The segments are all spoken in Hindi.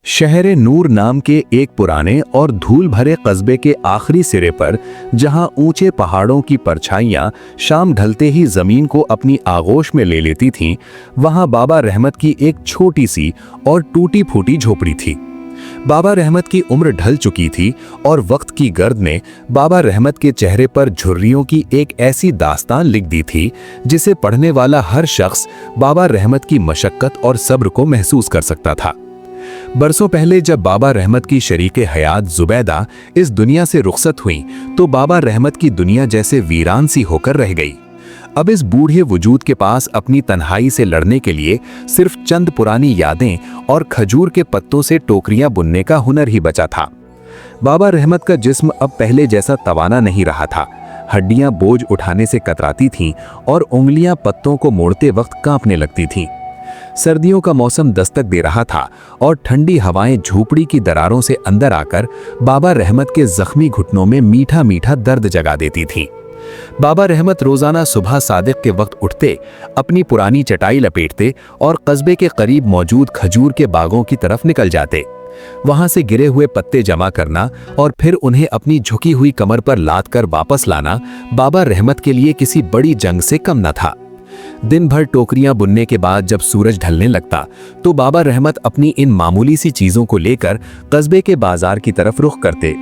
शहर नूर नाम के एक पुराने और धूल भरे कस्बे के आखिरी सिरे पर, जहां ऊंचे पहाड़ों की परछाइयां शाम ढलते ही जमीन को अपनी आगोश में ले लेती थीं, वहां बाबा रहमत की एक छोटी सी और टूटी फूटी झोपड़ी थी। बाबा रहमत की उम्र ढल चुकी थी और वक्त की गर्द ने बाबा रहमत के चेहरे पर झुर्रियों की एक ऐसी दास्तान लिख दी थी जिसे पढ़ने वाला हर शख्स बाबा रहमत की मशक्कत और सब्र को महसूस कर सकता था। बरसों पहले जब बाबा रहमत की शरीके हयात जुबैदा इस दुनिया से रुखसत हुई, तो बाबा रहमत की दुनिया जैसे वीरान सी होकर रह गई। अब इस बूढ़े वजूद के पास अपनी तन्हाई से लड़ने के लिए सिर्फ चंद पुरानी यादें और खजूर के पत्तों से टोकरियां बुनने का हुनर ही बचा था। बाबा रहमत का जिस्म अब पहले जैसा तवाना नहीं रहा था। हड्डियां बोझ उठाने से कतराती थीं और उंगलियां पत्तों को मोड़ते वक्त कांपने लगती थीं। सर्दियों का मौसम दस्तक दे रहा था और ठंडी हवाएं झोपड़ी की दरारों से अंदर आकर बाबा रहमत के जख्मी घुटनों में मीठा मीठा दर्द जगा देती थीं। बाबा रहमत रोजाना सुबह सादिक के वक्त उठते, अपनी पुरानी चटाई लपेटते और कस्बे के करीब मौजूद खजूर के बागों की तरफ निकल जाते। वहां से गिरे हुए पत्ते जमा करना और फिर उन्हें अपनी झुकी हुई कमर पर लाद कर वापस लाना बाबा रहमत के लिए किसी बड़ी जंग से कम न था। दिन भर टोकरियां बुनने के बाद जब सूरज ढलने लगता, तो बाबा रहमत अपनी इन मामूली सी चीजों को लेकर कस्बे के बाजार की तरफ रुख करते।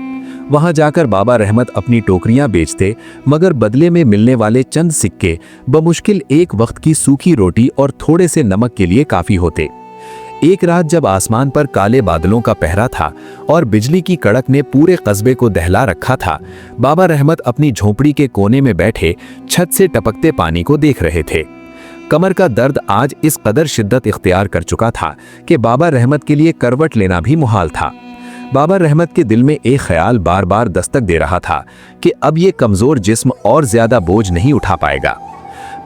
वहां जाकर बाबा रहमत अपनी टोकरियां बेचते, मगर बदले में मिलने वाले चंद सिक्के बमुश्किल एक वक्त की सूखी रोटी और थोड़े से नमक के लिए काफी होते। एक रात जब आसमान पर काले बादलों का पहरा था और बिजली की कड़क ने पूरे कस्बे को दहला रखा था, बाबा रहमत अपनी झोपड़ी के कोने में बैठे छत से टपकते पानी को देख रहे थे। कमर का दर्द आज इस कदर शिद्दत इख्तियार कर चुका था कि बाबा रहमत के लिए करवट लेना भी मुहाल था। बाबा रहमत के दिल में एक ख्याल बार बार दस्तक दे रहा था कि अब ये कमजोर जिस्म और ज्यादा बोझ नहीं उठा पाएगा।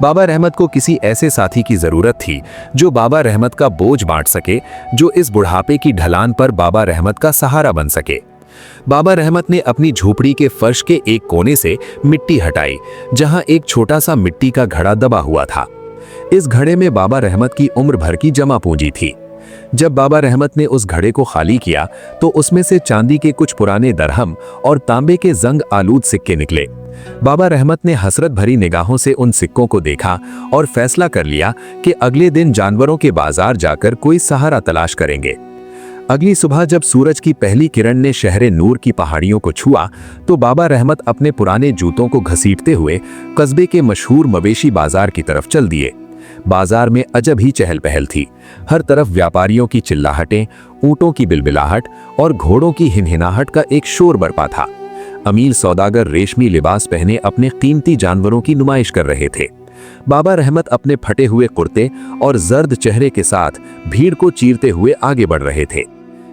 बाबा रहमत को किसी ऐसे साथी की जरूरत थी जो बाबा रहमत का बोझ बांट सके, जो इस बुढ़ापे की ढलान पर बाबा रहमत का सहारा बन सके। बाबा रहमत ने अपनी झोपड़ी के फर्श के एक कोने से मिट्टी हटाई, जहां एक छोटा सा मिट्टी का घड़ा दबा हुआ था। इस घड़े में बाबा रहमत की उम्र भर की जमा पूंजी थी। जब बाबा रहमत ने उस घड़े को खाली किया, तो उसमें से चांदी के कुछ पुराने दरहम और तांबे के जंग आलूद सिक्के निकले। बाबा रहमत ने हसरत भरी निगाहों से उन सिक्कों को देखा और फैसला कर लिया कि अगले दिन जानवरों के बाजार जाकर कोई सहारा तलाश करेंगे। अगली सुबह जब सूरज की पहली किरण ने शहर नूर की पहाड़ियों को छुआ, तो बाबा रहमत अपने पुराने जूतों को घसीटते हुए कस्बे के मशहूर मवेशी बाजार की तरफ चल दिए। बाजार में अजब ही चहल पहल थी। हर तरफ व्यापारियों की चिल्लाहटें, ऊंटों की बिलबिलाहट और घोड़ों की हिनहिनाहट का एक शोर बरपा था। अमीर सौदागर रेशमी लिबास पहने अपने कीमती जानवरों की नुमाइश कर रहे थे। बाबा रहमत अपने फटे हुए कुर्ते और जर्द चेहरे के साथ भीड़ को चीरते हुए आगे बढ़ रहे थे।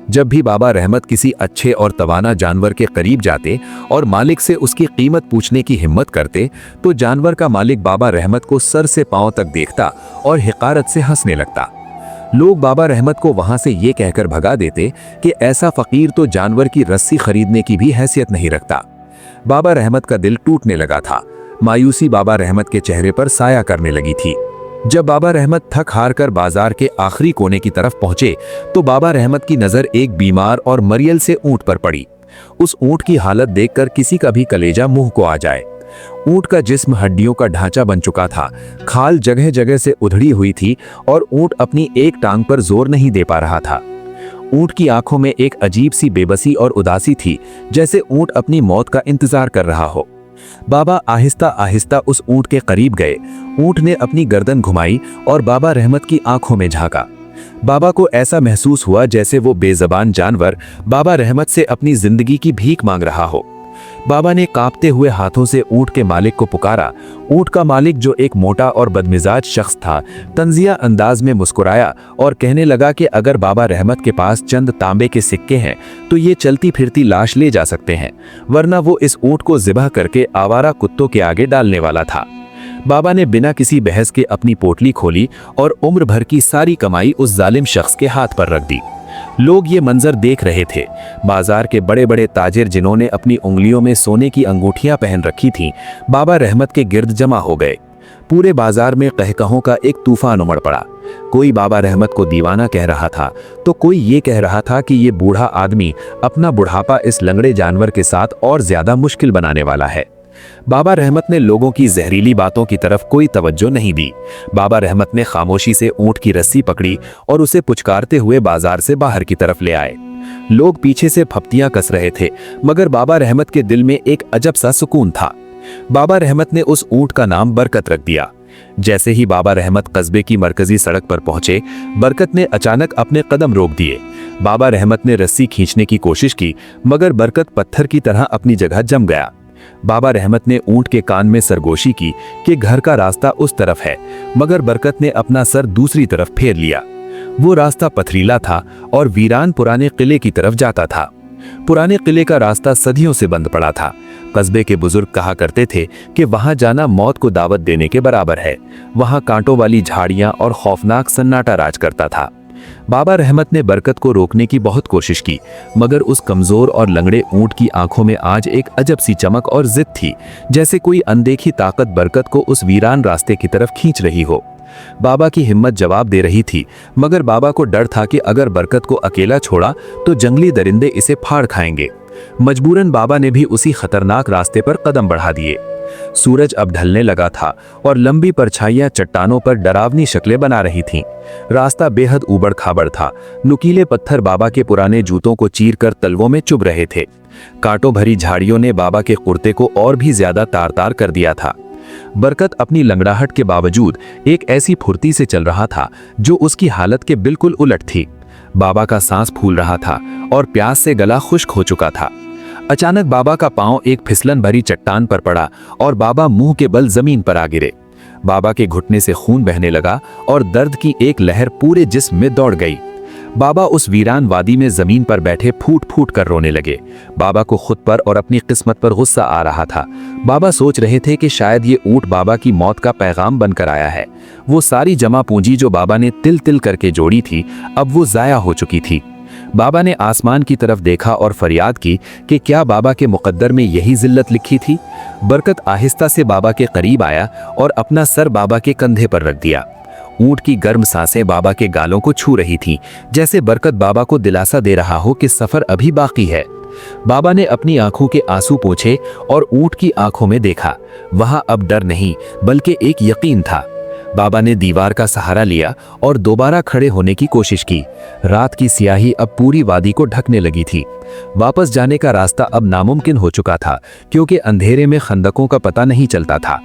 जब भी बाबा रहमत किसी अच्छे और तवाना जानवर के करीब जाते और मालिक से उसकी कीमत पूछने की हिम्मत करते, तो जानवर का मालिक बाबा रहमत को सर से पांव तक देखता और हिकारत से हंसने लगता। लोग बाबा रहमत को वहां से ये कहकर भगा देते कि ऐसा फकीर तो जानवर की रस्सी खरीदने की भी हैसियत नहीं रखता। बाबा रहमत का दिल टूटने लगा था। मायूसी बाबा रहमत के चेहरे पर साया करने लगी थी। जब बाबा रहमत थक हार कर बाजार के आखिरी कोने की तरफ पहुंचे, तो बाबा रहमत की नजर एक बीमार और मरियल से ऊंट पर पड़ी। उस ऊंट की हालत देखकर किसी का भी कलेजा मुंह को आ जाए। ऊंट का जिस्म हड्डियों का ढांचा बन चुका था, खाल जगह जगह से उधड़ी हुई थी और ऊंट अपनी एक टांग पर जोर नहीं दे पा रहा था। ऊंट की आंखों में एक अजीब सी बेबसी और उदासी थी, जैसे ऊंट अपनी मौत का इंतजार कर रहा हो। बाबा आहिस्ता आहिस्ता उस ऊंट के करीब गए। ऊंट ने अपनी गर्दन घुमाई और बाबा रहमत की आंखों में झांका। बाबा को ऐसा महसूस हुआ जैसे वो बेजबान जानवर बाबा रहमत से अपनी जिंदगी की भीख मांग रहा हो। बाबा ने कांपते हुए हाथों से ऊंट के मालिक को पुकारा। ऊंट का मालिक, जो एक मोटा और बदमिजाज शख्स था, तंजिया अंदाज में मुस्कुराया और कहने लगा कि अगर बाबा रहमत के पास चंद तांबे के सिक्के हैं तो ये चलती फिरती लाश ले जा सकते हैं, वरना वो इस ऊंट को ज़िबह करके आवारा कुत्तों के आगे डालने वाला था। बाबा ने बिना किसी बहस के अपनी पोटली खोली और उम्र भर की सारी कमाई उस जालिम शख्स के हाथ पर रख दी। लोग ये मंजर देख रहे थे। बाजार के बड़े बड़े ताजिर, जिन्होंने अपनी उंगलियों में सोने की अंगूठियां पहन रखी थीं, बाबा रहमत के गिर्द जमा हो गए। पूरे बाजार में कहकहों का एक तूफान उमड़ पड़ा। कोई बाबा रहमत को दीवाना कह रहा था तो कोई ये कह रहा था कि ये बूढ़ा आदमी अपना बुढ़ापा इस लंगड़े जानवर के साथ और ज्यादा मुश्किल बनाने वाला है। बाबा रहमत ने लोगों की जहरीली बातों की तरफ कोई तवज्जो नहीं दी। बाबा रहमत ने खामोशी से ऊंट की रस्सी पकड़ी और उसे पुचकारते हुए बाजार से बाहर की तरफ ले आए। लोग पीछे से फप्तियां कस रहे थे, मगर बाबा रहमत के दिल में एक अजब सा सुकून था। बाबा रहमत ने उस ऊंट का नाम बरकत रख दिया। जैसे ही बाबा रहमत कस्बे की मरकजी सड़क पर पहुंचे, बरकत ने अचानक अपने कदम रोक दिए। बाबा रहमत ने रस्सी खींचने की कोशिश की, मगर बरकत पत्थर की तरह अपनी जगह जम गया। बाबा रहमत ने ऊंट के कान में सरगोशी की कि घर का रास्ता उस तरफ है, मगर बरकत ने अपना सर दूसरी तरफ फेर लिया। वो रास्ता पथरीला था और वीरान पुराने किले की तरफ जाता था। पुराने किले का रास्ता सदियों से बंद पड़ा था। कस्बे के बुजुर्ग कहा करते थे कि वहां जाना मौत को दावत देने के बराबर है। वहां कांटों वाली झाड़ियां और खौफनाक सन्नाटा राज करता था। बाबा रहमत ने बरकत को रोकने की बहुत कोशिश की, मगर उस कमजोर और लंगड़े ऊंट की आंखों में आज एक अजब सी चमक और जिद थी, जैसे कोई अनदेखी ताकत बरकत को उस वीरान रास्ते की तरफ खींच रही हो। बाबा की हिम्मत जवाब दे रही थी, मगर बाबा को डर था कि अगर बरकत को अकेला छोड़ा तो जंगली दरिंदे इसे फाड़ खाएंगे। मजबूरन बाबा ने भी उसी खतरनाक रास्ते पर कदम बढ़ा दिए। सूरज अब ढलने लगा था और लंबी परछाइयां चट्टानों पर डरावनी शक्लें बना रही थीं। रास्ता बेहद ऊबड़ खाबड़ था। नुकीले पत्थर बाबा के पुराने जूतों को चीरकर तलवों में चुभ रहे थे। कांटों भरी झाड़ियों ने बाबा के कुर्ते को और भी ज्यादा तार-तार कर दिया था। बरकत अपनी लंगड़ाहट के बावजूद एक ऐसी फुर्ती से चल रहा था जो उसकी हालत के बिल्कुल उलट थी। बाबा का सांस फूल रहा था और प्यास से गला खुश्क हो चुका था। अचानक बाबा का पांव एक फिसलन भरी चट्टान पर पड़ा और बाबा मुंह के बल जमीन पर आ गिरे। बाबा के घुटने से खून बहने लगा और दर्द की एक लहर पूरे जिस्म में दौड़ गई। बाबा उस वीरान वादी में जमीन पर बैठे फूट फूट कर रोने लगे। बाबा को खुद पर और अपनी किस्मत पर गुस्सा आ रहा था। बाबा सोच रहे थे कि शायद ये ऊंट बाबा की मौत का पैगाम बनकर आया है। वो सारी जमा पूंजी जो बाबा ने तिल तिल करके जोड़ी थी, अब वो जाया हो चुकी थी। बाबा ने आसमान की तरफ देखा और फरियाद की कि क्या बाबा के मुकद्दर में यही जिल्लत लिखी थी। बरकत आहिस्ता से बाबा के करीब आया और अपना सर बाबा के कंधे पर रख दिया। ऊंट की गर्म सांसें बाबा के गालों को छू रही थीं, जैसे बरकत बाबा को दिलासा दे रहा हो कि सफर अभी बाकी है। बाबा ने अपनी आंखों के आंसू पोंछे और ऊंट की आंखों में देखा। वहां अब डर नहीं, बल्कि एक यकीन था। बाबा ने दीवार का सहारा लिया और दोबारा खड़े होने की कोशिश की। रात की स्याही अब पूरी वादी को ढकने लगी थी। वापस जाने का रास्ता अब नामुमकिन हो चुका था, क्योंकि अंधेरे में खंदकों का पता नहीं चलता था।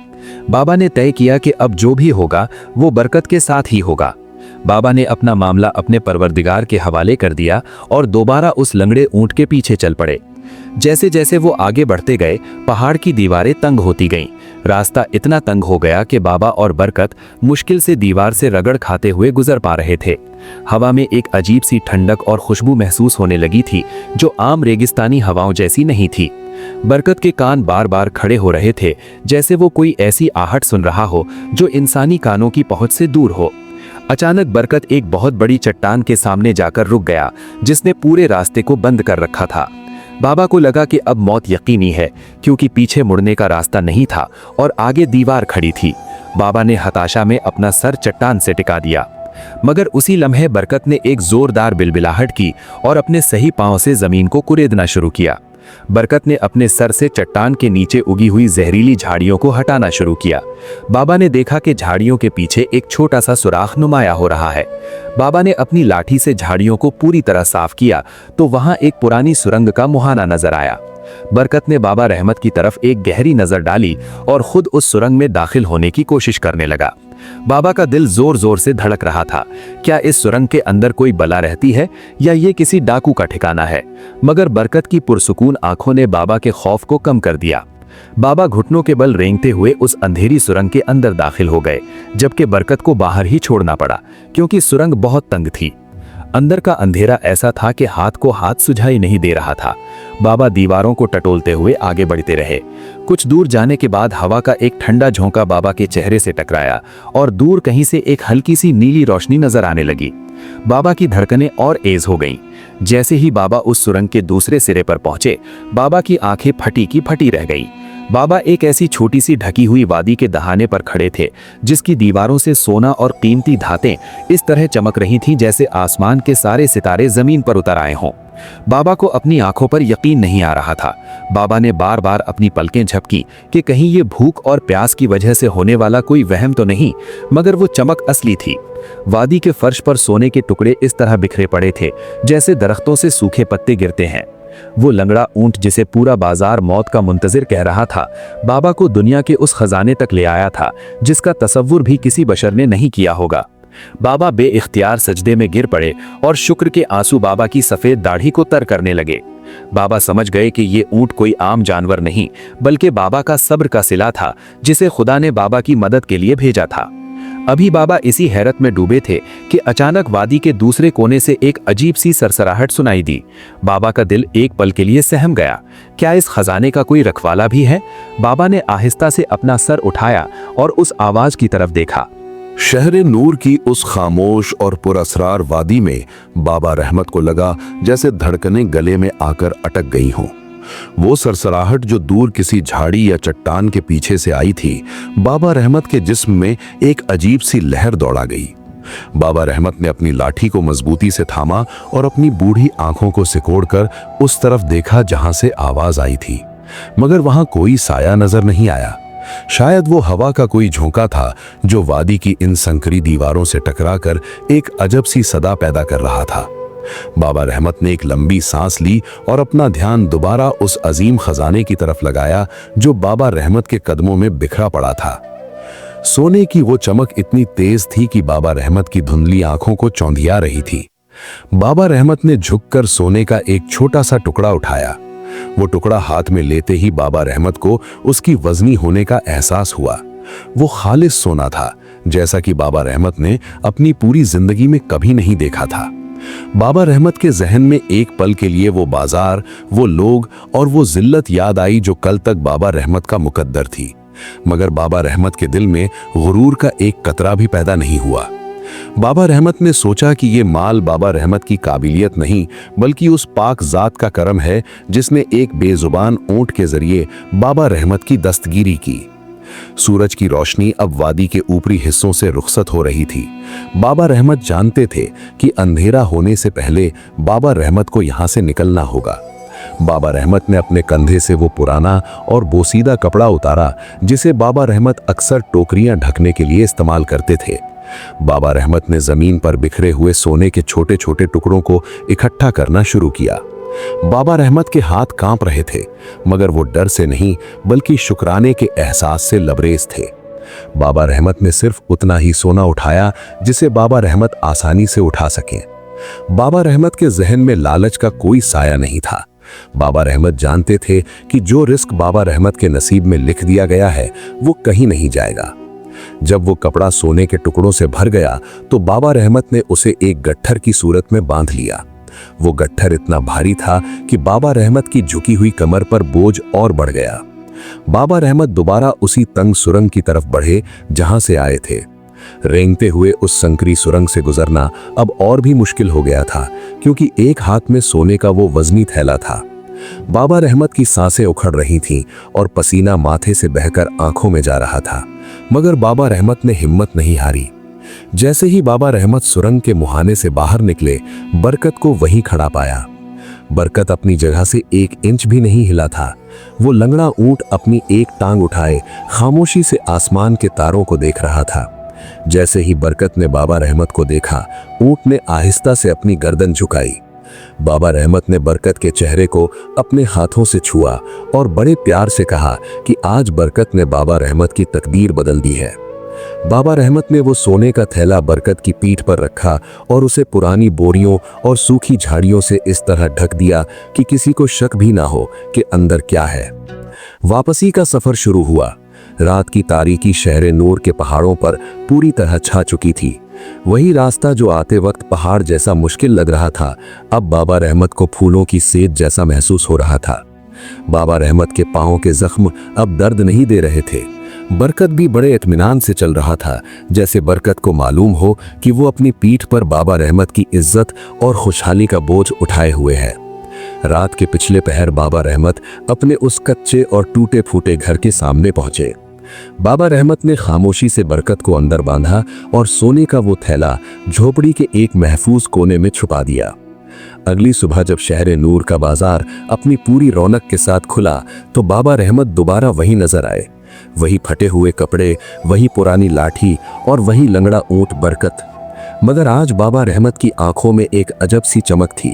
बाबा ने तय किया कि अब जो भी होगा वो बरकत के साथ ही होगा। बाबा ने अपना मामला अपने परवरदिगार के हवाले कर दिया और दोबारा उस लंगड़े ऊंट के पीछे चल पड़े। जैसे जैसे वो आगे बढ़ते गए, पहाड़ की दीवारें तंग होती गईं। रास्ता इतना तंग हो गया कि बाबा और बरकत मुश्किल से दीवार से रगड़ खाते हुए गुजर पा रहे थे। हवा में एक अजीब सी ठंडक और खुशबू महसूस होने लगी थी, जो आम रेगिस्तानी हवाओं जैसी नहीं थी। बरकत के कान बार बार खड़े हो रहे थे, जैसे वो कोई ऐसी आहट सुन रहा हो जो इंसानी कानों की पहुंच से दूर हो। अचानक बरकत एक बहुत बड़ी चट्टान के सामने जाकर रुक गया, जिसने पूरे रास्ते को बंद कर रखा था। बाबा को लगा कि अब मौत यकीनी है, क्योंकि पीछे मुड़ने का रास्ता नहीं था और आगे दीवार खड़ी थी। बाबा ने हताशा में अपना सर चट्टान से टिका दिया, मगर उसी लम्हे बरकत ने एक जोरदार बिलबिलाहट की और अपने सही पांव से जमीन को कुरेदना शुरू किया। बरकत ने अपने सर से चट्टान के नीचे उगी हुई जहरीली झाड़ियों को हटाना शुरू किया। बाबा ने देखा कि झाड़ियों के पीछे एक छोटा सा सुराख नुमाया हो रहा है। बाबा ने अपनी लाठी से झाड़ियों को पूरी तरह साफ किया तो वहां एक पुरानी सुरंग का मुहाना नजर आया। बरकत ने बाबा रहमत की तरफ एक गहरी नजर डाली और खुद उस सुरंग में दाखिल होने की कोशिश करने लगा। बाबा का दिल जोर जोर से धड़क रहा था। क्या इस सुरंग के अंदर कोई बला रहती है या ये किसी डाकू का ठिकाना है? मगर बरकत की पुरसुकून आंखों ने बाबा के खौफ को कम कर दिया। बाबा घुटनों के बल रेंगते हुए उस अंधेरी सुरंग के अंदर दाखिल हो गए, जबकि बरकत को बाहर ही छोड़ना पड़ा, क्योंकि सुरंग बहुत तंग थी। अंदर का अंधेरा ऐसा था कि हाथ को हाथ सुझाई नहीं दे रहा था। बाबा दीवारों को टटोलते हुए आगे बढ़ते रहे। कुछ दूर जाने के बाद हवा का एक ठंडा झोंका बाबा के चेहरे से टकराया और दूर कहीं से एक हल्की सी नीली रोशनी नजर आने लगी। बाबा की धड़कनें और तेज हो गईं। जैसे ही बाबा उस सुरंग के दूसरे सिरे पर पहुंचे, बाबा की आंखें फटी की फटी रह गईं। बाबा एक ऐसी छोटी सी ढकी हुई वादी के दहाने पर खड़े थे जिसकी दीवारों से सोना और कीमती धातें इस तरह चमक रही थीं जैसे आसमान के सारे सितारे जमीन पर उतर आए हों। बाबा को अपनी आंखों पर यकीन नहीं आ रहा था। बाबा ने बार बार अपनी पलकें झपकी कि कहीं ये भूख और प्यास की वजह से होने वाला कोई वहम तो नहीं, मगर वो चमक असली थी। वादी के फर्श पर सोने के टुकड़े इस तरह बिखरे पड़े थे जैसे दरख्तों से सूखे पत्ते गिरते हैं। वो लंगड़ा ऊंट जिसे पूरा बाजार मौत का मुंतजिर कह रहा था, बाबा को दुनिया के उस खजाने तक ले आया था जिसका तसव्वुर भी किसी बशर ने नहीं किया होगा। बाबा बेइख्तियार सजदे में गिर पड़े और शुक्र के आंसू बाबा की सफेद दाढ़ी को तर करने लगे। बाबा समझ गए कि ये ऊंट कोई आम जानवर नहीं, बल्कि बाबा का सब्र का सिला था जिसे खुदा ने बाबा की मदद के लिए भेजा था। अभी बाबा इसी हैरत में डूबे थे कि अचानक वादी के दूसरे कोने से एक अजीब सी सरसराहट सुनाई दी। बाबा का दिल एक पल के लिए सहम गया। क्या इस खजाने का कोई रखवाला भी है? बाबा ने आहिस्ता से अपना सर उठाया और उस आवाज की तरफ देखा। शहर नूर की उस खामोश और पुरअसरार वादी में बाबा रहमत को लगा जैसे धड़कनें गले में आकर अटक गई हों। वो सरसराहट जो दूर किसी झाड़ी या चट्टान के पीछे से आई थी, बाबा रहमत के जिस्म में एक अजीब सी लहर दौड़ा गई। बाबा रहमत ने अपनी लाठी को मजबूती से थामा और अपनी बूढ़ी आंखों को सिकोड़कर उस तरफ देखा जहां से आवाज आई थी, मगर वहां कोई साया नजर नहीं आया। शायद वो हवा का कोई झोंका था जो वादी की इन संकरी दीवारों से टकराकर एक अजब सी सदा पैदा कर रहा था। बाबा रहमत ने एक लंबी सांस ली और अपना ध्यान दोबारा उस अजीम खजाने की तरफ लगाया जो बाबा रहमत के कदमों में बिखरा पड़ा था। सोने की वो चमक इतनी तेज थी कि बाबा रहमत की धुंधली आंखों को चौंधिया रही थी। बाबा रहमत ने झुककर सोने का एक छोटा सा टुकड़ा उठाया। वो टुकड़ा हाथ में लेते ही बाबा रहमत को उसकी वजनी होने का एहसास हुआ। वो खालिस सोना था, जैसा कि बाबा रहमत ने अपनी पूरी जिंदगी में कभी नहीं देखा था। बाबा रहमत के जहन में एक पल के लिए वो बाजार, वो लोग और वो जिल्लत याद आई जो कल तक बाबा रहमत का मुकद्दर थी। मगर बाबा रहमत के दिल में गुरूर का एक कतरा भी पैदा नहीं हुआ। बाबा रहमत ने सोचा कि ये माल बाबा रहमत की काबिलियत नहीं, बल्कि उस पाक जात का करम है जिसने एक बेजुबान ऊंट के जरिए बाबा रहमत की दस्तगीरी की। सूरज की रोशनी अब वादी के ऊपरी हिस्सों से रुखसत हो रही थी। बाबा रहमत जानते थे कि अंधेरा होने से पहले बाबा रहमत को यहां से निकलना होगा। बाबा रहमत ने अपने कंधे से वो पुराना और बोसीदा कपड़ा उतारा जिसे बाबा रहमत अक्सर टोकरियां ढकने के लिए इस्तेमाल करते थे। बाबा रहमत ने जमीन पर बिखरे हुए सोने के छोटे छोटे टुकड़ों को इकट्ठा करना शुरू किया। बाबा रहमत के हाथ कांप रहे थे, मगर वो डर से नहीं बल्कि शुक्राने के एहसास से लबरेज थे। बाबा रहमत ने सिर्फ उतना ही सोना उठाया जिसे बाबा रहमत आसानी से उठा सकें। बाबा रहमत के जहन में लालच का कोई साया नहीं था। बाबा रहमत जानते थे कि जो रिस्क बाबा रहमत के नसीब में लिख दिया गया है वो कहीं नहीं जाएगा। जब वो कपड़ा सोने के टुकड़ों से भर गया तो बाबा रहमत ने उसे एक गट्ठर की सूरत में बांध लिया। वो गट्ठर इतना भारी था कि बाबा रहमत की झुकी हुई कमर पर बोझ और बढ़ गया। बाबा रहमत दोबारा उसी तंग सुरंग की तरफ बढ़े जहां से आए थे। रेंगते हुए उस संकरी सुरंग से गुजरना अब और भी मुश्किल हो गया था, क्योंकि एक हाथ में सोने का वो वजनी थैला था। बाबा रहमत की सांसें उखड़ रही थीं और पसीना माथे से बहकर आंखों में जा रहा था, मगर बाबा रहमत ने हिम्मत नहीं हारी। जैसे ही बाबा रहमत सुरंग के मुहाने से बाहर निकले, बरकत को वहीं खड़ा पाया। बरकत अपनी जगह से 1 इंच भी नहीं हिला था। वो लंगड़ा ऊंट अपनी एक टांग उठाए खामोशी से आसमान के तारों को देख रहा था। जैसे ही बरकत ने बाबा रहमत को देखा, ऊंट ने आहिस्ता से अपनी गर्दन झुकाई। बाबा रहमत ने बरकत के चेहरे को अपने हाथों से छुआ और बड़े प्यार से कहा कि आज बरकत ने बाबा रहमत की तकदीर बदल दी है। बाबा रहमत ने वो सोने का थैला बरकत की पीठ पर रखा और उसे पुरानी बोरियों और सूखी झाड़ियों से इस तरह ढक दिया कि किसी को शक भी ना हो कि अंदर क्या है। वापसी का सफर शुरू हुआ। रात की तारीकी शहर नूर के पहाड़ों पर पूरी तरह छा चुकी थी। वही रास्ता जो आते वक्त पहाड़ जैसा मुश्किल लग रहा था, अब बाबा रहमत को फूलों की सेज जैसा महसूस हो रहा था। बाबा रहमत के पांवों के जख्म अब दर्द नहीं दे रहे थे। बरकत भी बड़े इत्मीनान से चल रहा था, जैसे बरकत को मालूम हो कि वो अपनी पीठ पर बाबा रहमत की इज्जत और खुशहाली का बोझ उठाए हुए है। रात के पिछले पहर बाबा रहमत अपने उस कच्चे और टूटे फूटे घर के सामने पहुंचे। बाबा रहमत ने खामोशी से बरकत को अंदर बांधा और सोने का वो थैला झोपड़ी के एक महफूज कोने में छुपा दिया। अगली सुबह जब शहर नूर का बाजार अपनी पूरी रौनक के साथ खुला तो बाबा रहमत दोबारा वही नजर आए। वही फटे हुए कपड़े, वही पुरानी लाठी और वही लंगड़ा ऊंट बरकत। मगर आज बाबा रहमत की आंखों में एक अजब सी चमक थी,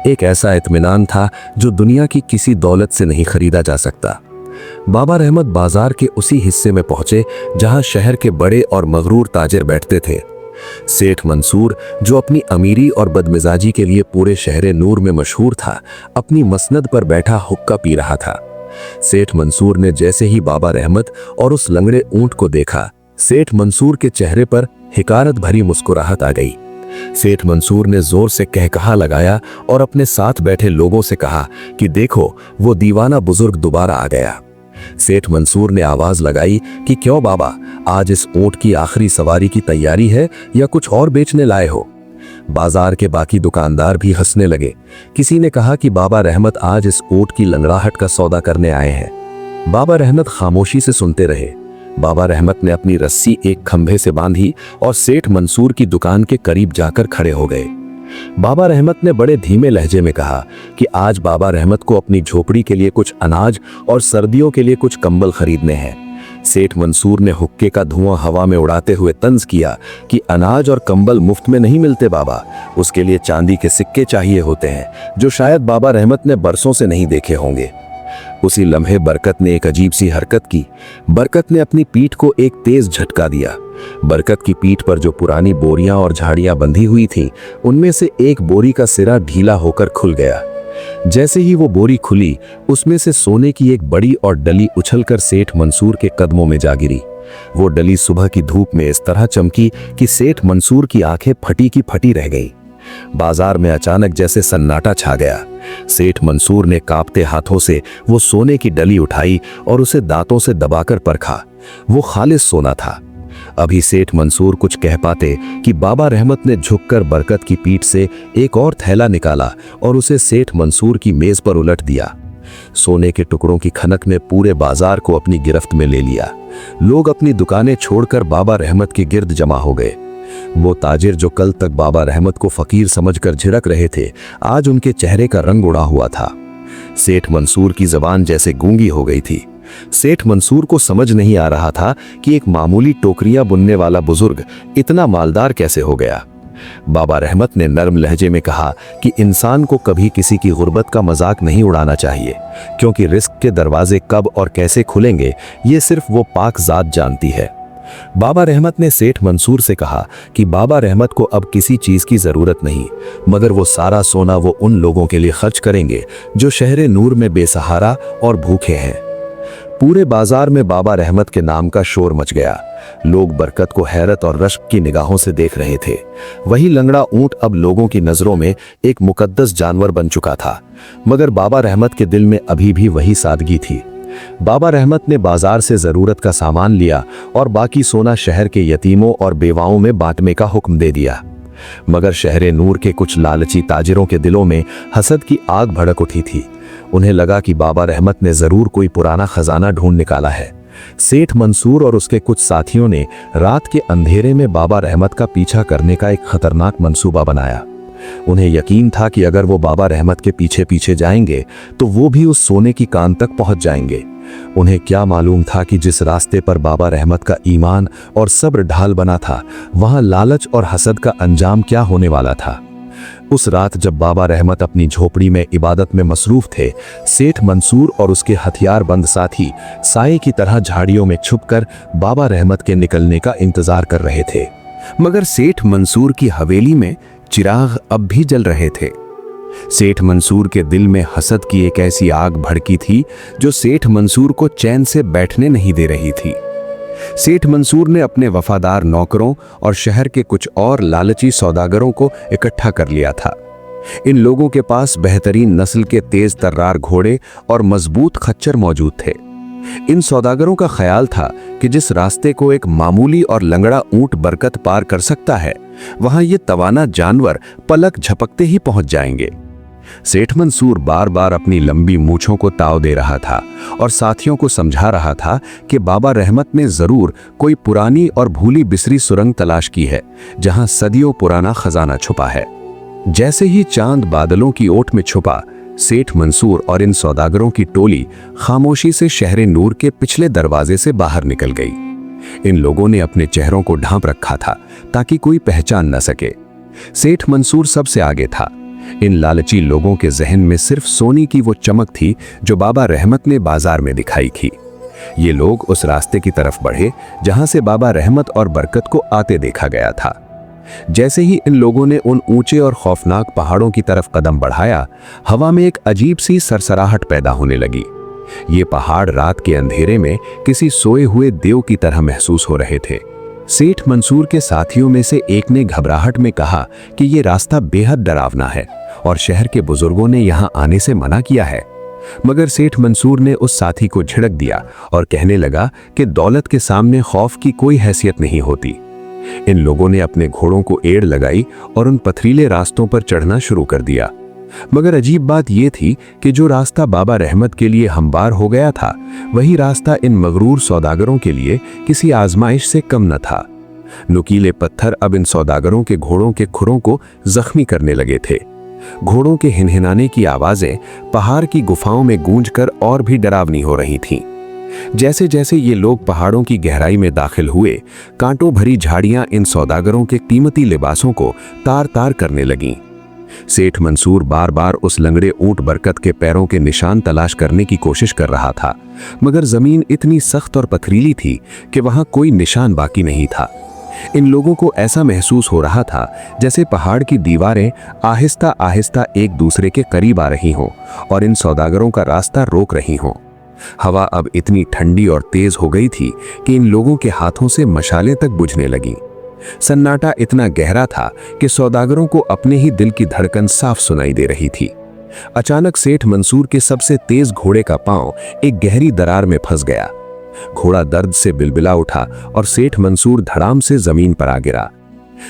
एक ऐसा इत्मीनान था जो दुनिया की किसी दौलत से नहीं खरीदा जा सकता। बाबा रहमत बाजार के उसी हिस्से में पहुंचे जहां शहर के बड़े और मगरूर ताजिर बैठते थे। सेठ मंसूर, जो अपनी अमीरी और बदमिजाजी के लिए पूरे शहर नूर में मशहूर था, अपनी मसनद पर बैठा हुक्का पी रहा था। सेठ मंसूर ने जैसे ही बाबा रहमत और उस लंगड़े ऊंट को देखा, सेठ मंसूर के चेहरे पर हिकारत भरी मुस्कुराहट आ गई। सेठ मंसूर ने जोर से कहकहा लगाया और अपने साथ बैठे लोगों से कहा कि देखो, वो दीवाना बुजुर्ग दोबारा आ गया। सेठ मंसूर ने आवाज लगाई कि क्यों बाबा, आज इस ऊंट की आखिरी सवारी की तैयारी है या कुछ और बेचने लाए हो? बाजार के बाकी दुकानदार भी हंसने लगे। किसी ने कहा कि बाबा रहमत आज इस ऊंट की लंगड़ाहट का सौदा करने आए हैं। बाबा रहमत खामोशी से सुनते रहे। बाबा रहमत ने अपनी रस्सी एक खंभे से बांधी और सेठ मंसूर की दुकान के करीब जाकर खड़े हो गए। बाबा रहमत ने बड़े धीमे लहजे में कहा कि आज बाबा रहमत को अपनी झोपड़ी के लिए कुछ अनाज और सर्दियों के लिए कुछ कंबल खरीदने हैं। सेठ मंसूर ने हुक्के का धुआं हवा में उड़ाते हुए तंज किया कि अनाज और कंबल मुफ्त में नहीं मिलते बाबा, उसके लिए चांदी के सिक्के चाहिए होते हैं जो शायद बाबा रहमत ने बरसों से नहीं देखे होंगे। उसी लम्हे बरकत ने एक अजीब सी हरकत की। बरकत ने अपनी पीठ को एक तेज झटका दिया। बरकत की पीठ पर जो पुरानी बोरियां और झाड़ियां बंधी हुई थीं, उनमें से एक बोरी का सिरा ढीला होकर खुल गया। जैसे ही वो बोरी खुली, उसमें से सोने की एक बड़ी और डली उछलकर सेठ मंसूर के कदमों में जा गिरी। वो डली सुबह की धूप में इस तरह चमकी कि सेठ मंसूर की आंखें फटी की फटी रह गईं। बाजार में अचानक जैसे सन्नाटा छा गया। सेठ मंसूर ने कांपते हाथों से वो सोने की डली उठाई और उसे दांतों से दबाकर परखा। वो खालिस सोना था। अभी सेठ मंसूर कुछ कह पाते कि बाबा रहमत ने झुककर बरकत की पीठ से एक और थैला निकाला और उसे सेठ मंसूर की मेज पर उलट दिया। सोने के टुकड़ों की खनक ने पूरे बाजार को अपनी गिरफ्त में ले लिया। लोग अपनी दुकानें छोड़कर बाबा रहमत के गिर्द जमा हो गए। वो ताजिर जो कल तक बाबा रहमत को फकीर समझकर झिड़क रहे थे, आज उनके चेहरे का रंग उड़ा हुआ था। सेठ मंसूर की जबान जैसे गूंगी हो गई थी। सेठ मंसूर को समझ नहीं आ रहा था कि एक मामूली टोकरियां बुनने वाला बुजुर्ग इतना मालदार कैसे हो गया। बाबा रहमत ने नरम लहजे में कहा कि इंसान को कभी किसी की गुर्बत का मजाक नहीं उड़ाना चाहिए, क्योंकि रिस्क के दरवाजे कब और कैसे खुलेंगे ये सिर्फ वो पाक जात जानती है। बाबा रहमत ने सेठ मंसूर से कहा कि बाबा रहमत को अब किसी चीज की जरूरत नहीं, मगर वो सारा सोना वो उन लोगों के लिए खर्च करेंगे जो शहर नूर में बेसहारा और भूखे हैं। पूरे बाजार में बाबा रहमत के नाम का शोर मच गया। लोग बरकत को हैरत और रश्क की निगाहों से देख रहे थे। वही लंगड़ा ऊंट अब लोगों की नजरों में एक मुकद्दस जानवर बन चुका था, मगर बाबा रहमत के दिल में अभी भी वही सादगी थी। बाबा रहमत ने बाजार से जरूरत का सामान लिया और बाकी सोना शहर के यतीमों और बेवाओं में बांटने का हुक्म दे दिया। मगर शहर नूर के कुछ लालची ताजिरों के दिलों में हसद की आग भड़क उठी थी। उन्हें लगा कि बाबा रहमत ने जरूर कोई पुराना खजाना ढूंढ निकाला है। सेठ मंसूर और उसके कुछ साथियों ने रात के अंधेरे में बाबा रहमत का पीछा करने का एक खतरनाक मंसूबा बनाया। उन्हें यकीन था कि अगर वो बाबा रहमत के पीछे पीछे जाएंगे तो वो भी उस सोने की कान तक पहुंच जाएंगे। उन्हें क्या मालूम था कि जिस रास्ते पर बाबा रहमत का ईमान और सब्र ढाल बना था, वहां लालच और हसद का अंजाम क्या होने वाला था। उस रात जब बाबा रहमत अपनी झोपड़ी में इबादत में मसरूफ थे, सेठ मंसूर और उसके हथियारबंद साथी साए की तरह झाड़ियों में छुपकर बाबा रहमत के निकलने का इंतजार कर रहे थे। मगर सेठ मंसूर की हवेली में चिराग अब भी जल रहे थे। सेठ मंसूर के दिल में हसद की एक ऐसी आग भड़की थी जो सेठ मंसूर को चैन से बैठने नहीं दे रही थी। सेठ मंसूर ने अपने वफादार नौकरों और शहर के कुछ और लालची सौदागरों को इकट्ठा कर लिया था। इन लोगों के पास बेहतरीन नस्ल के तेज तर्रार घोड़े और मजबूत खच्चर मौजूद थे। इन सौदागरों का ख्याल था कि जिस रास्ते को एक मामूली और लंगड़ा ऊंट बरकत पार कर सकता है, वहां ये तवाना जानवर पलक झपकते ही पहुंच जाएंगे। सेठ मंसूर बार बार अपनी लंबी मूंछों को ताव दे रहा था और साथियों को समझा रहा था कि बाबा रहमत ने जरूर कोई पुरानी और भूली बिसरी सुरंग तलाश की है जहां सदियों पुराना खजाना छुपा है। जैसे ही चांद बादलों की ओट में छुपा, सेठ मंसूर और इन सौदागरों की टोली खामोशी से शहरे नूर के पिछले दरवाजे से बाहर निकल गई। इन लोगों ने अपने चेहरों को ढांप रखा था ताकि कोई पहचान न सके। सेठ मंसूर सबसे आगे था। इन लालची लोगों के जहन में सिर्फ सोने की वो चमक थी जो बाबा रहमत ने बाजार में दिखाई थी। ये लोग उस रास्ते की तरफ बढ़े जहां से बाबा रहमत और बरकत को आते देखा गया था। जैसे ही इन लोगों ने उन ऊंचे और खौफनाक पहाड़ों की तरफ कदम बढ़ाया, हवा में एक अजीब सी सरसराहट पैदा होने लगी। ये पहाड़ रात के अंधेरे में किसी सोए हुए देव की तरह महसूस हो रहे थे। सेठ मंसूर के साथियों में से एक ने घबराहट में कहा कि ये रास्ता बेहद डरावना है और शहर के बुजुर्गों ने यहाँ आने से मना किया है। मगर सेठ मंसूर ने उस साथी को झिड़क दिया और कहने लगा कि दौलत के सामने खौफ की कोई हैसियत नहीं होती। इन लोगों ने अपने घोड़ों को एड़ लगाई और उन पथरीले रास्तों पर चढ़ना शुरू कर दिया। मगर अजीब बात यह थी कि जो रास्ता बाबा रहमत के लिए हमवार हो गया था, वही रास्ता इन मगरूर सौदागरों के लिए किसी आजमाइश से कम न था। नुकीले पत्थर अब इन सौदागरों के घोड़ों के खुरों को जख्मी करने लगे थे। घोड़ों के हिनहिनाने की आवाजें पहाड़ की गुफाओं में गूंजकर और भी डरावनी हो रही थीं। जैसे जैसे ये लोग पहाड़ों की गहराई में दाखिल हुए, कांटों भरी झाड़ियां इन सौदागरों के कीमती लिबासों को तार तार करने लगीं। सेठ मंसूर बार बार उस लंगड़े ऊंट बरकत के पैरों के निशान तलाश करने की कोशिश कर रहा था, मगर जमीन इतनी सख्त और पथरीली थी कि वहां कोई निशान बाकी नहीं था। इन लोगों को ऐसा महसूस हो रहा था जैसे पहाड़ की दीवारें आहिस्ता आहिस्ता एक दूसरे के करीब आ रही हों और इन सौदागरों का रास्ता रोक रही हों। हवा अब इतनी ठंडी और तेज हो गई थी कि इन लोगों के हाथों से मशालें तक बुझने लगीं। सन्नाटा इतना गहरा था कि सौदागरों को अपने ही दिल की धड़कन साफ सुनाई दे रही थी। अचानक सेठ मंसूर के सबसे तेज घोड़े का पांव एक गहरी दरार में फंस गया। घोड़ा दर्द से बिलबिला उठा और सेठ मंसूर धड़ाम से जमीन पर आ गिरा।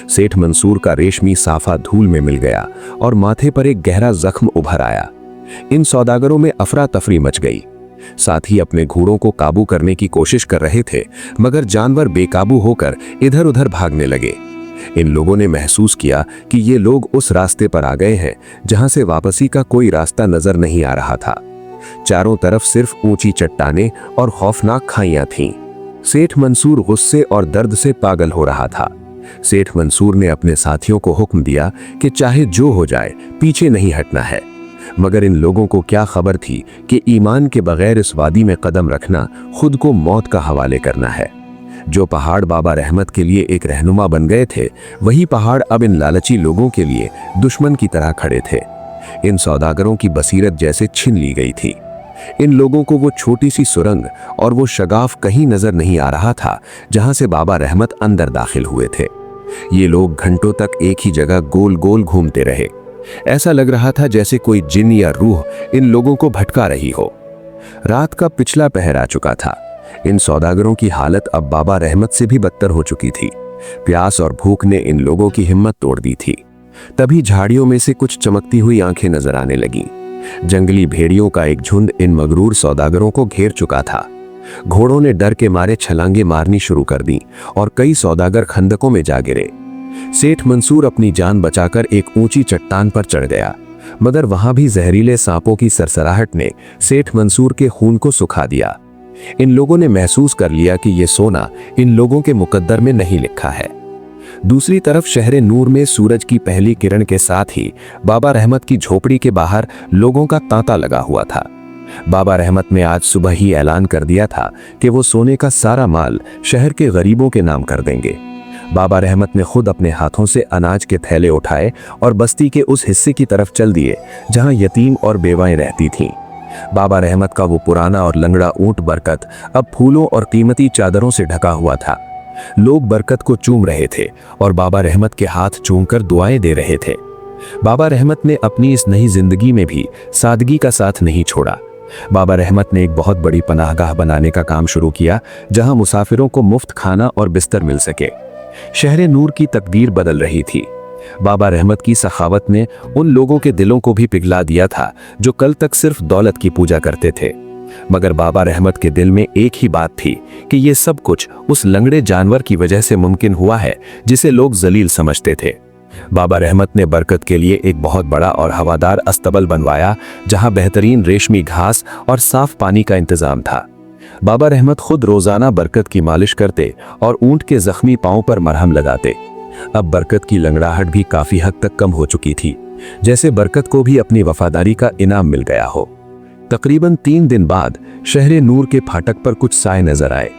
सेठ मंसूर का रेशमी साफा धूल में मिल गया और माथे पर एक गहरा जख्म उभर आया। इन सौदागरों में अफरा तफरी मच गई। साथी अपने घोड़ों को काबू करने की कोशिश कर रहे थे, मगर जानवर बेकाबू होकर इधर उधर भागने लगे। इन लोगों ने महसूस किया कि ये लोग उस रास्ते पर आ गए हैं जहां से वापसी का कोई रास्ता नजर नहीं आ रहा था। चारों तरफ सिर्फ ऊंची चट्टानें और खौफनाक खाइयां थीं। सेठ मंसूर गुस्से और दर्द से पागल हो रहा था। सेठ मंसूर ने अपने साथियों को हुक्म दिया कि चाहे जो हो जाए पीछे नहीं हटना है। मगर इन लोगों को क्या खबर थी कि ईमान के बगैर इस वादी में कदम रखना खुद को मौत का हवाले करना है। जो पहाड़ बाबा रहमत के लिए एक रहनुमा बन गए थे, वही पहाड़ अब इन लालची लोगों के लिए दुश्मन की तरह खड़े थे। इन सौदागरों की बसीरत जैसे छीन ली गई थी। इन लोगों को वो छोटी सी सुरंग और वो शगाफ कहीं नजर नहीं आ रहा था जहां से बाबा रहमत अंदर दाखिल हुए थे। ये लोग घंटों तक एक ही जगह गोल गोल घूमते रहे। ऐसा लग रहा था जैसे कोई जिन या रूह इन लोगों को भटका रही हो। रात का पिछला पहर आ चुका था। इन सौदागरों की हालत अब बाबा रहमत से भी बदतर हो चुकी थी। प्यास और भूख ने इन लोगों की हिम्मत तोड़ दी थी। तभी झाड़ियों में से कुछ चमकती हुई आंखें नजर आने लगीं। जंगली भेड़ियों का एक झुंड इन मगरूर सौदागरों को घेर चुका था। घोड़ों ने डर के मारे छलांगे मारनी शुरू कर दी और कई सौदागर खंदकों में जा गिरे। सेठ मंसूर अपनी जान बचाकर एक ऊंची चट्टान पर चढ़ गया, मगर वहां भी जहरीले सांपों की सरसराहट ने सेठ मंसूर के खून को सुखा दिया। इन लोगों ने महसूस कर लिया कि यह सोना इन लोगों के मुकद्दर में नहीं लिखा है। दूसरी तरफ शहरे नूर में सूरज की पहली किरण के साथ ही बाबा रहमत की झोपड़ी के बाहर लोगों का तांता लगा हुआ था। बाबा रहमत ने आज सुबह ही ऐलान कर दिया था कि वो सोने का सारा माल शहर के गरीबों के नाम कर देंगे। बाबा रहमत ने खुद अपने हाथों से अनाज के थैले उठाए और बस्ती के उस हिस्से की तरफ चल दिए जहां यतीम और बेवाएं रहती थीं। बाबा रहमत का वो पुराना और लंगड़ा ऊंट बरकत अब फूलों और कीमती चादरों से ढका हुआ था। लोग बरकत को चूम रहे थे और बाबा रहमत के हाथ चूमकर दुआएं दे रहे थे। बाबा रहमत ने अपनी इस नई जिंदगी में भी सादगी का साथ नहीं छोड़ा। बाबा रहमत ने एक बहुत बड़ी पनाहगाह बनाने का काम शुरू किया जहां मुसाफिरों को मुफ्त खाना और बिस्तर मिल सके। शहरे नूर की तकदीर बदल रही थी। बाबा रहमत की सखावत ने उन लोगों के दिलों को भी पिघला दिया था जो कल तक सिर्फ दौलत की पूजा करते थे। मगर बाबा रहमत के दिल में एक ही बात थी कि ये सब कुछ उस लंगड़े जानवर की वजह से मुमकिन हुआ है जिसे लोग जलील समझते थे। बाबा रहमत ने बरकत के लिए एक बहुत बड़ा और हवादार अस्तबल बनवाया, जहां बेहतरीन रेशमी घास और साफ पानी का इंतजाम था। बाबा रहमत खुद रोजाना बरकत की मालिश करते और ऊंट के जख्मी पांव पर मरहम लगाते। अब बरकत की लंगड़ाहट भी काफी हद तक कम हो चुकी थी, जैसे बरकत को भी अपनी वफादारी का इनाम मिल गया हो। तकरीबन 3 दिन बाद शहरे नूर के फाटक पर कुछ साए नजर आए।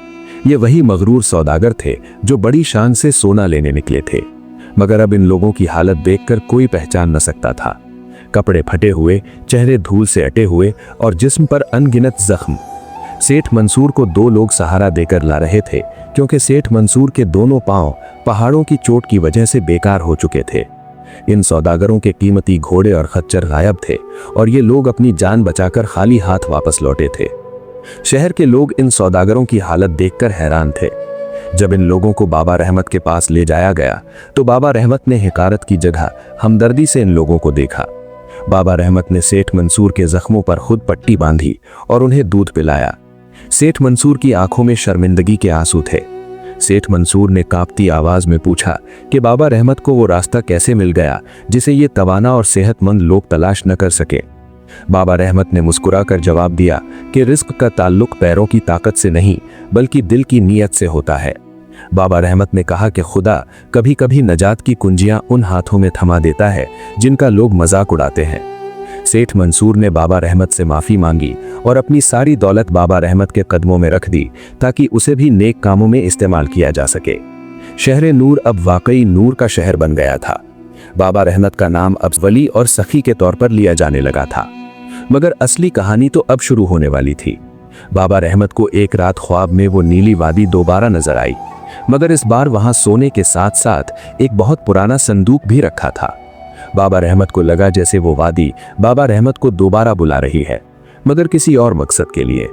ये वही मगरूर सौदागर थे जो बड़ी शान से सोना लेने निकले थे, मगर अब इन लोगों की हालत देखकर कोई पहचान न सकता था। कपड़े फटे हुए, चेहरे धूल से अटे हुए और जिस्म पर अनगिनत जख्म। सेठ मंसूर को 2 लोग सहारा देकर ला रहे थे, क्योंकि सेठ मंसूर के दोनों पांव पहाड़ों की चोट की वजह से बेकार हो चुके थे। इन सौदागरों के कीमती घोड़े और खच्चर गायब थे और ये लोग अपनी जान बचाकर खाली हाथ वापस लौटे थे। शहर के लोग इन सौदागरों की हालत देखकर हैरान थे। जब इन लोगों को बाबा रहमत के पास ले जाया गया तो बाबा रहमत ने हिकारत की जगह हमदर्दी से इन लोगों को देखा। बाबा रहमत ने सेठ मंसूर के जख्मों पर खुद पट्टी बांधी और उन्हें दूध पिलाया। सेठ मंसूर की आंखों में शर्मिंदगी के आंसू थे। सेठ मंसूर ने कांपती आवाज में पूछा कि बाबा रहमत को वो रास्ता कैसे मिल गया जिसे ये तवाना और सेहतमंद लोग तलाश न कर सके। बाबा रहमत ने मुस्कुराकर जवाब दिया कि रिस्क का ताल्लुक पैरों की ताकत से नहीं बल्कि दिल की नीयत से होता है। बाबा रहमत ने कहा कि खुदा कभी कभी नजात की कुंजियां उन हाथों में थमा देता है जिनका लोग मजाक उड़ाते हैं। सेठ मंसूर ने बाबा रहमत से माफी मांगी और अपनी सारी दौलत बाबा रहमत के कदमों में रख दी ताकि उसे भी नेक कामों में इस्तेमाल किया जा सके। शहर नूर अब वाकई नूर का शहर बन गया था। बाबा रहमत का नाम अब वली और सखी के तौर पर लिया जाने लगा था। मगर असली कहानी तो अब शुरू होने वाली थी। बाबा रहमत को एक रात ख्वाब में वो नीली वादी दोबारा नजर आई, मगर इस बार वहां सोने के साथ साथ एक बहुत पुराना संदूक भी रखा था। बाबा रहमत को लगा जैसे वो वादी बाबा रहमत को दोबारा बुला रही है, मगर किसी और मकसद के लिए।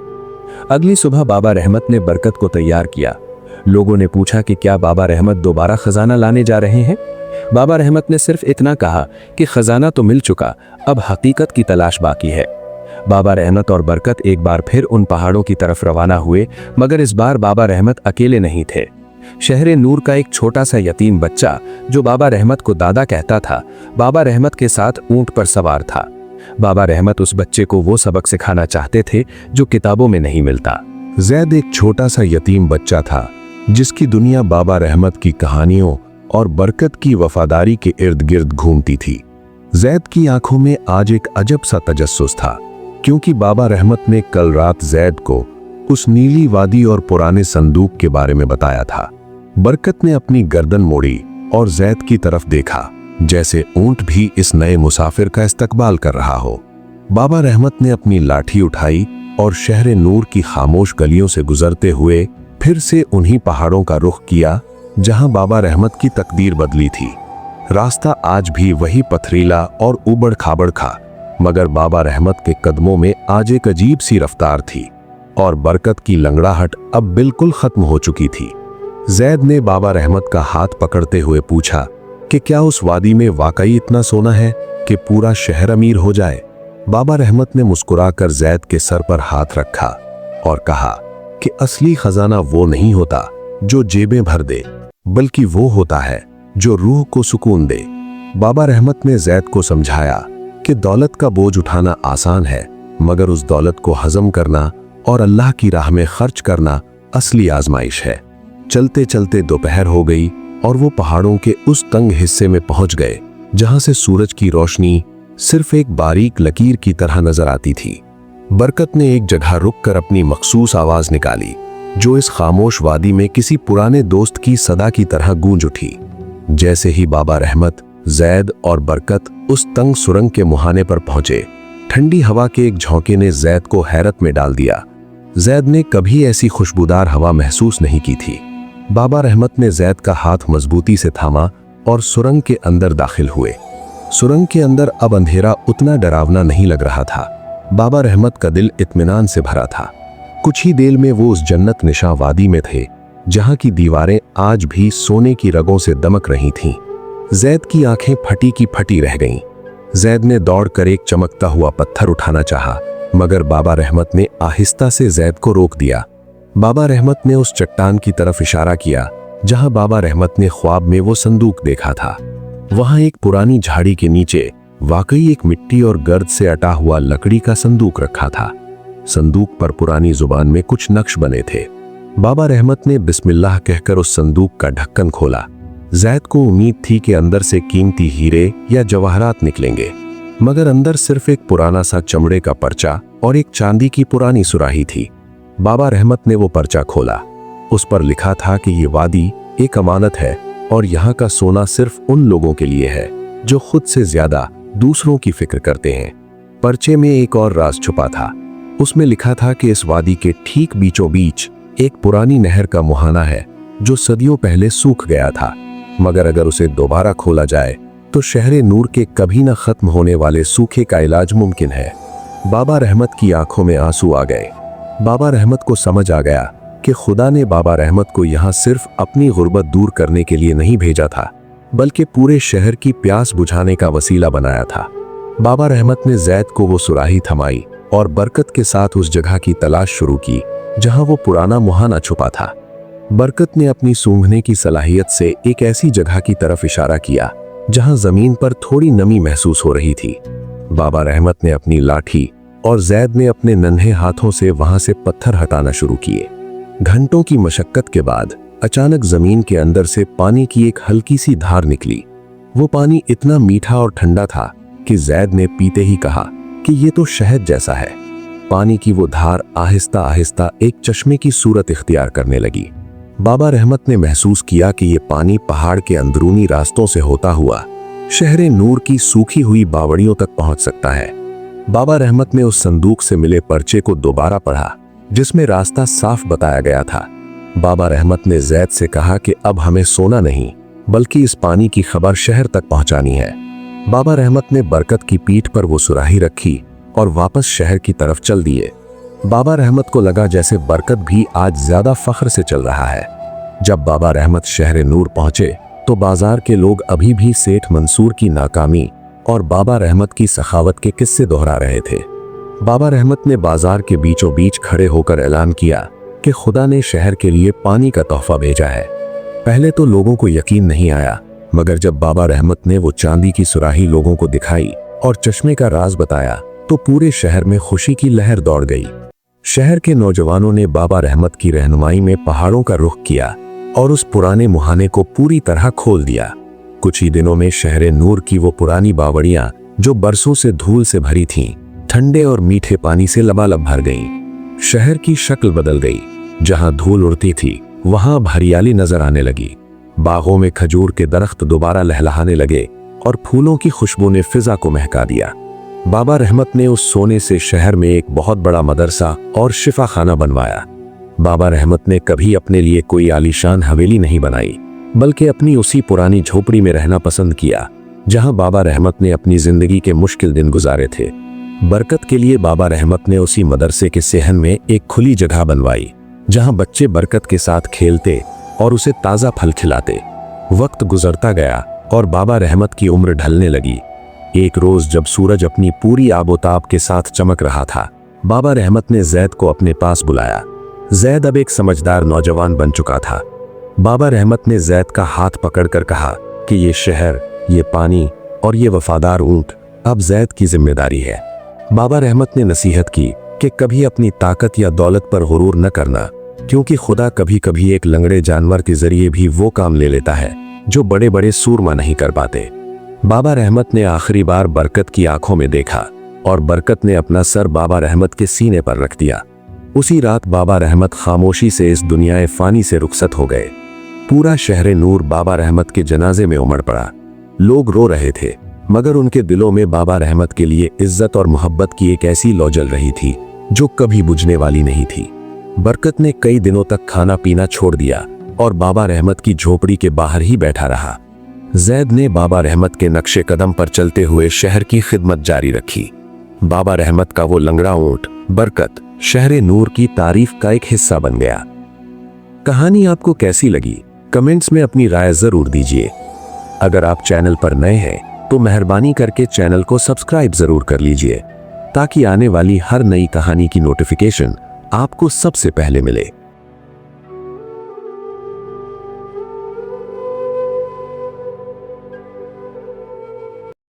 अगली सुबह बाबा रहमत ने बरकत को तैयार किया। लोगों ने पूछा कि क्या बाबा रहमत दोबारा खजाना लाने जा रहे हैं। बाबा रहमत ने सिर्फ इतना कहा कि खजाना तो मिल चुका, अब हकीकत की तलाश बाकी है। बाबा रहमत और बरकत एक बार फिर उन पहाड़ों की तरफ रवाना हुए, मगर इस बार बाबा रहमत अकेले नहीं थे। शहरे नूर का एक छोटा सा यतीम बच्चा जो बाबा रहमत को दादा कहता था, बाबा रहमत के साथ ऊंट पर सवार था। बाबा रहमत उस बच्चे को वो सबक सिखाना चाहते थे जो किताबों में नहीं मिलता। जैद एक छोटा सा यतीम बच्चा था जिसकी दुनिया बाबा रहमत की कहानियों और बरकत की वफादारी के इर्द गिर्द घूमती थी। जैद की आंखों में आज एक अजब सा तजस्सुस था, क्योंकि बाबा रहमत ने कल रात जैद को उस नीली वादी और पुराने संदूक के बारे में बताया था। बरकत ने अपनी गर्दन मोड़ी और जैद की तरफ देखा, जैसे ऊंट भी इस नए मुसाफिर का इस्तकबाल कर रहा हो। बाबा रहमत ने अपनी लाठी उठाई और शहरे नूर की खामोश गलियों से गुजरते हुए फिर से उन्हीं पहाड़ों का रुख किया जहां बाबा रहमत की तकदीर बदली थी। रास्ता आज भी वही पथरीला और उबड़ खाबड़ था, मगर बाबा रहमत के कदमों में आज एक अजीब सी रफ्तार थी और बरकत की लंगड़ाहट अब बिल्कुल खत्म हो चुकी थी। जैद ने बाबा रहमत का हाथ पकड़ते हुए पूछा कि क्या उस वादी में वाकई इतना सोना है कि पूरा शहर अमीर हो जाए। बाबा रहमत ने मुस्कुराकर जैद के सर पर हाथ रखा और कहा कि असली खजाना वो नहीं होता जो जेबें भर दे, बल्कि वो होता है जो रूह को सुकून दे। बाबा रहमत ने जैद को समझाया कि दौलत का बोझ उठाना आसान है, मगर उस दौलत को हजम करना और अल्लाह की राह में खर्च करना असली आजमाइश है। चलते चलते दोपहर हो गई और वो पहाड़ों के उस तंग हिस्से में पहुंच गए जहां से सूरज की रोशनी सिर्फ एक बारीक लकीर की तरह नजर आती थी। बरकत ने एक जगह रुककर अपनी मखसूस आवाज निकाली, जो इस खामोश वादी में किसी पुराने दोस्त की सदा की तरह गूंज उठी। जैसे ही बाबा रहमत, जैद और बरकत उस तंग सुरंग के मुहाने पर पहुंचे, ठंडी हवा के एक झोंके ने जैद को हैरत में डाल दिया। जैद ने कभी ऐसी खुशबूदार हवा महसूस नहीं की थी। बाबा रहमत ने जैद का हाथ मजबूती से थामा और सुरंग के अंदर दाखिल हुए। सुरंग के अंदर अब अंधेरा उतना डरावना नहीं लग रहा था। बाबा रहमत का दिल इत्मीनान से भरा था। कुछ ही देर में वो उस जन्नत निशा वादी में थे जहां की दीवारें आज भी सोने की रगों से दमक रही थीं। जैद की आंखें फटी की फटी रह गईं। जैद ने दौड़कर एक चमकता हुआ पत्थर उठाना चाहा, मगर बाबा रहमत ने आहिस्ता से जैद को रोक दिया। बाबा रहमत ने उस चट्टान की तरफ इशारा किया जहां बाबा रहमत ने ख्वाब में वो संदूक देखा था। वहां एक पुरानी झाड़ी के नीचे वाकई एक मिट्टी और गर्द से अटा हुआ लकड़ी का संदूक रखा था। संदूक पर पुरानी जुबान में कुछ नक्श बने थे। बाबा रहमत ने बिस्मिल्लाह कहकर उस संदूक का ढक्कन खोला। जैद को उम्मीद थी कि अंदर से कीमती हीरे या जवाहरात निकलेंगे, मगर अंदर सिर्फ एक पुराना सा चमड़े का पर्चा और एक चांदी की पुरानी सुराही थी। बाबा रहमत ने वो पर्चा खोला। उस पर लिखा था कि ये वादी एक अमानत है और यहाँ का सोना सिर्फ उन लोगों के लिए है जो खुद से ज्यादा दूसरों की फिक्र करते हैं। पर्चे में एक और राज छुपा था। उसमें लिखा था कि इस वादी के ठीक बीचों बीच एक पुरानी नहर का मुहाना है जो सदियों पहले सूख गया था, मगर अगर उसे दोबारा खोला जाए तो शहरे नूर के कभी न खत्म होने वाले सूखे का इलाज मुमकिन है। बाबा रहमत की आंखों में आंसू आ गए। बाबा रहमत को समझ आ गया कि खुदा ने बाबा रहमत को यहाँ सिर्फ अपनी गुर्बत दूर करने के लिए नहीं भेजा था, बल्कि पूरे शहर की प्यास बुझाने का वसीला बनाया था। बाबा रहमत ने जैद को वो सुराही थमाई और बरकत के साथ उस जगह की तलाश शुरू की जहां वो पुराना मुहाना छुपा था। बरकत ने अपनी सूंघने की सलाहियत से एक ऐसी जगह की तरफ इशारा किया जहां जमीन पर थोड़ी नमी महसूस हो रही थी। बाबा रहमत ने अपनी लाठी और जैद ने अपने नन्हे हाथों से वहां से पत्थर हटाना शुरू किए। घंटों की मशक्कत के बाद अचानक जमीन के अंदर से पानी की एक हल्की सी धार निकली। वो पानी इतना मीठा और ठंडा था कि जैद ने पीते ही कहा कि ये तो शहद जैसा है। पानी की वो धार आहिस्ता आहिस्ता एक चश्मे की सूरत इख्तियार करने लगी। बाबा रहमत ने महसूस किया कि ये पानी पहाड़ के अंदरूनी रास्तों से होता हुआ शहरे नूर की सूखी हुई बावड़ियों तक पहुंच सकता है। बाबा रहमत ने उस संदूक से मिले पर्चे को दोबारा पढ़ा जिसमें रास्ता साफ बताया गया था। बाबा रहमत ने जैद से कहा कि अब हमें सोना नहीं बल्कि इस पानी की खबर शहर तक पहुंचानी है। बाबा रहमत ने बरकत की पीठ पर वो सुराही रखी और वापस शहर की तरफ चल दिए। बाबा रहमत को लगा जैसे बरकत भी आज ज्यादा फख्र से चल रहा है। जब बाबा रहमत शहर नूर पहुंचे तो बाजार के लोग अभी भी सेठ मंसूर की नाकामी और बाबा रहमत की सखावत के किस्से दोहरा रहे थे। बाबा रहमत ने बाजार के बीचों बीच खड़े होकर ऐलान किया कि खुदा ने शहर के लिए पानी का तोहफा भेजा है। पहले तो लोगों को यकीन नहीं आया, मगर जब बाबा रहमत ने वो चांदी की सुराही लोगों को दिखाई और चश्मे का राज बताया तो पूरे शहर में खुशी की लहर दौड़ गई। शहर के नौजवानों ने बाबा रहमत की रहनुमाई में पहाड़ों का रुख किया और उस पुराने मुहाने को पूरी तरह खोल दिया। कुछ ही दिनों में शहरे नूर की वो पुरानी बावड़ियां जो बरसों से धूल से भरी थीं, ठंडे और मीठे पानी से लबालब भर गईं। शहर की शक्ल बदल गई। जहां धूल उड़ती थी वहां अब हरियाली नजर आने लगी। बागों में खजूर के दरख्त दोबारा लहलहाने लगे और फूलों की खुशबू ने फिजा को महका दिया। बाबा रहमत ने उस सोने से शहर में एक बहुत बड़ा मदरसा और शिफा खाना बनवाया। बाबा रहमत ने कभी अपने लिए कोई आलीशान हवेली नहीं बनाई, बल्कि अपनी उसी पुरानी झोपड़ी में रहना पसंद किया जहां बाबा रहमत ने अपनी जिंदगी के मुश्किल दिन गुजारे थे। बरकत के लिए बाबा रहमत ने उसी मदरसे के सेहन में एक खुली जगह बनवाई जहां बच्चे बरकत के साथ खेलते और उसे ताज़ा फल खिलाते। वक्त गुजरता गया और बाबा रहमत की उम्र ढलने लगी। एक रोज जब सूरज अपनी पूरी आबोताब के साथ चमक रहा था, बाबा रहमत ने जैद को अपने पास बुलाया। जैद अब एक समझदार नौजवान बन चुका था। बाबा रहमत ने जैद का हाथ पकड़कर कहा कि ये शहर, ये पानी और ये वफादार ऊंट अब जैद की जिम्मेदारी है। बाबा रहमत ने नसीहत की कि कभी अपनी ताकत या दौलत पर गुरूर न करना, क्योंकि खुदा कभी कभी एक लंगड़े जानवर के जरिए भी वो काम ले लेता है जो बड़े बड़े सूरमा नहीं कर पाते। बाबा रहमत ने आखिरी बार बरकत की आंखों में देखा और बरकत ने अपना सर बाबा रहमत के सीने पर रख दिया। उसी रात बाबा रहमत खामोशी से इस दुनियाए फानी से रुखसत हो गए। पूरा शहर नूर बाबा रहमत के जनाजे में उमड़ पड़ा। लोग रो रहे थे, मगर उनके दिलों में बाबा रहमत के लिए इज्जत और मोहब्बत की एक ऐसी लौ जल रही थी जो कभी बुझने वाली नहीं थी। बरकत ने कई दिनों तक खाना पीना छोड़ दिया और बाबा रहमत की झोपड़ी के बाहर ही बैठा रहा। जैद ने बाबा रहमत के नक्शे कदम पर चलते हुए शहर की खिदमत जारी रखी। बाबा रहमत का वो लंगड़ा ऊंट बरकत शहर नूर की तारीफ का एक हिस्सा बन गया। कहानी आपको कैसी लगी? कमेंट्स में अपनी राय जरूर दीजिए। अगर आप चैनल पर नए हैं तो मेहरबानी करके चैनल को सब्सक्राइब जरूर कर लीजिए ताकि आने वाली हर नई कहानी की नोटिफिकेशन आपको सबसे पहले मिले।